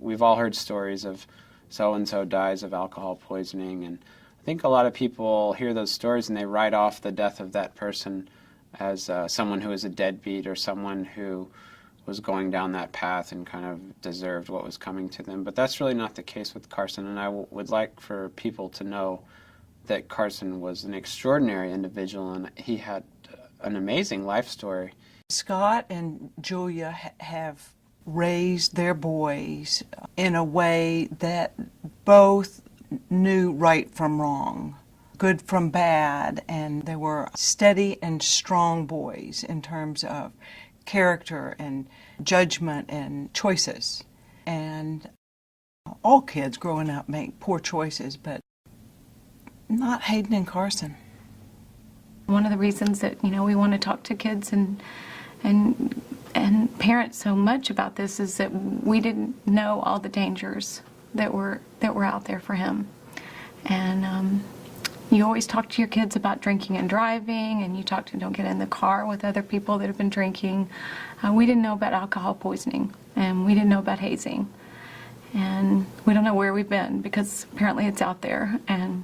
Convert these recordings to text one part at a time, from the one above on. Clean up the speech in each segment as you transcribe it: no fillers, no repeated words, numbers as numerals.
we've all heard stories of so-and-so dies of alcohol poisoning, and I think a lot of people hear those stories and they write off the death of that person as someone who is a deadbeat or someone who was going down that path and kind of deserved what was coming to them. But that's really not the case with Carson, and I would like for people to know that Carson was an extraordinary individual and he had an amazing life story. Scott and Julia have raised their boys in a way that both knew right from wrong, good from bad, and they were steady and strong boys in terms of character and judgment and choices. And all kids growing up make poor choices, but not Hayden and Carson. One of the reasons that, you know, we want to talk to kids and parents so much about this is that we didn't know all the dangers that were out there for him. And you always talk to your kids about drinking and driving, and you talk to don't get in the car with other people that have been drinking. We didn't know about alcohol poisoning, and we didn't know about hazing. And we don't know where we've been because apparently it's out there. And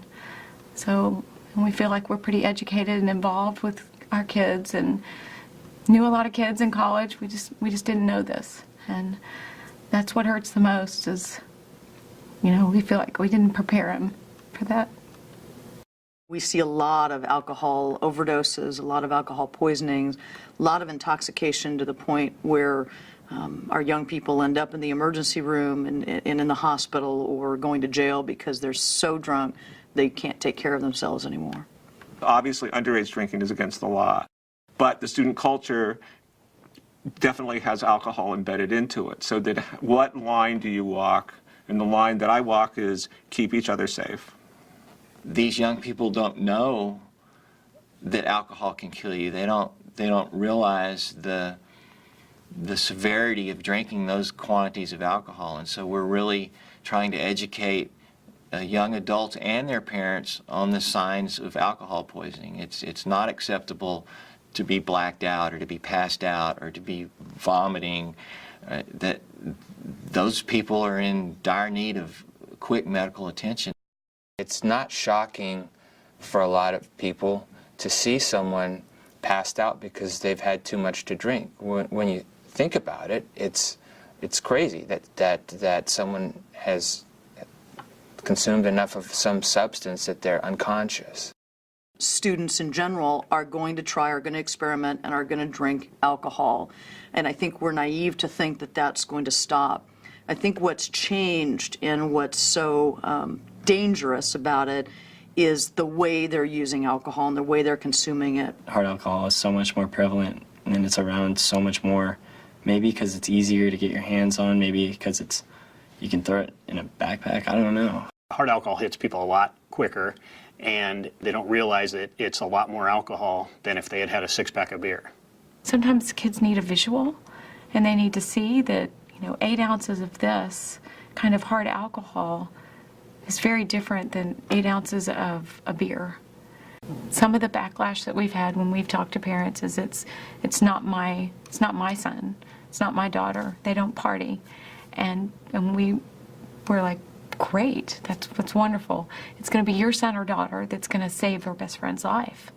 so we feel like we're pretty educated and involved with our kids and knew a lot of kids in college. We just didn't know this. And that's what hurts the most is, you know, we feel like we didn't prepare them for that. We see a lot of alcohol overdoses, a lot of alcohol poisonings, a lot of intoxication to the point where our young people end up in the emergency room and in the hospital or going to jail because they're so drunk they can't take care of themselves anymore. Obviously, underage drinking is against the law, but the student culture definitely has alcohol embedded into it. So what line do you walk? And the line that I walk is keep each other safe. These young people don't know that alcohol can kill you. They don't realize the severity of drinking those quantities of alcohol, and so we're really trying to educate young adults and their parents on the signs of alcohol poisoning. It's not acceptable to be blacked out or to be passed out or to be vomiting. That those people are in dire need of quick medical attention. It's not shocking for a lot of people to see someone passed out because they've had too much to drink. When you think about it, it's crazy that someone has consumed enough of some substance that they're unconscious. Students in general are going to try, are going to experiment, and are going to drink alcohol. And I think we're naive to think that that's going to stop. I think what's changed and what's so dangerous about it is the way they're using alcohol and the way they're consuming it. Hard alcohol is so much more prevalent and it's around so much more. Maybe because it's easier to get your hands on, maybe because you can throw it in a backpack, I don't know. Hard alcohol hits people a lot quicker, and they don't realize that it's a lot more alcohol than if they had had a six-pack of beer. Sometimes kids need a visual, and they need to see that, you know, 8 ounces of this kind of hard alcohol is very different than 8 ounces of a beer. Some of the backlash that we've had when we've talked to parents is it's not my son, it's not my daughter, they don't party, and we're like, great, that's wonderful. It's going to be your son or daughter that's going to save her best friend's life.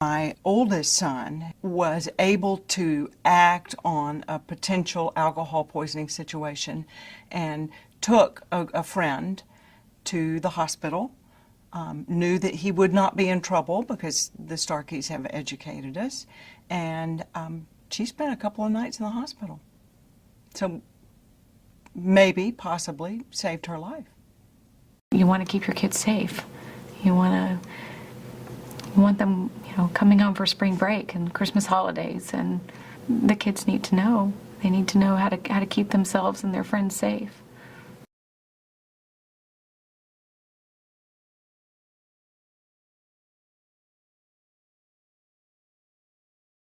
My oldest son was able to act on a potential alcohol poisoning situation and took a friend to the hospital, knew that he would not be in trouble because the Starkeys have educated us, and she spent a couple of nights in the hospital. So maybe, possibly, saved her life. You want to keep your kids safe. You want them, you know, coming home for spring break and Christmas holidays, and the kids need to know. They need to know how to keep themselves and their friends safe.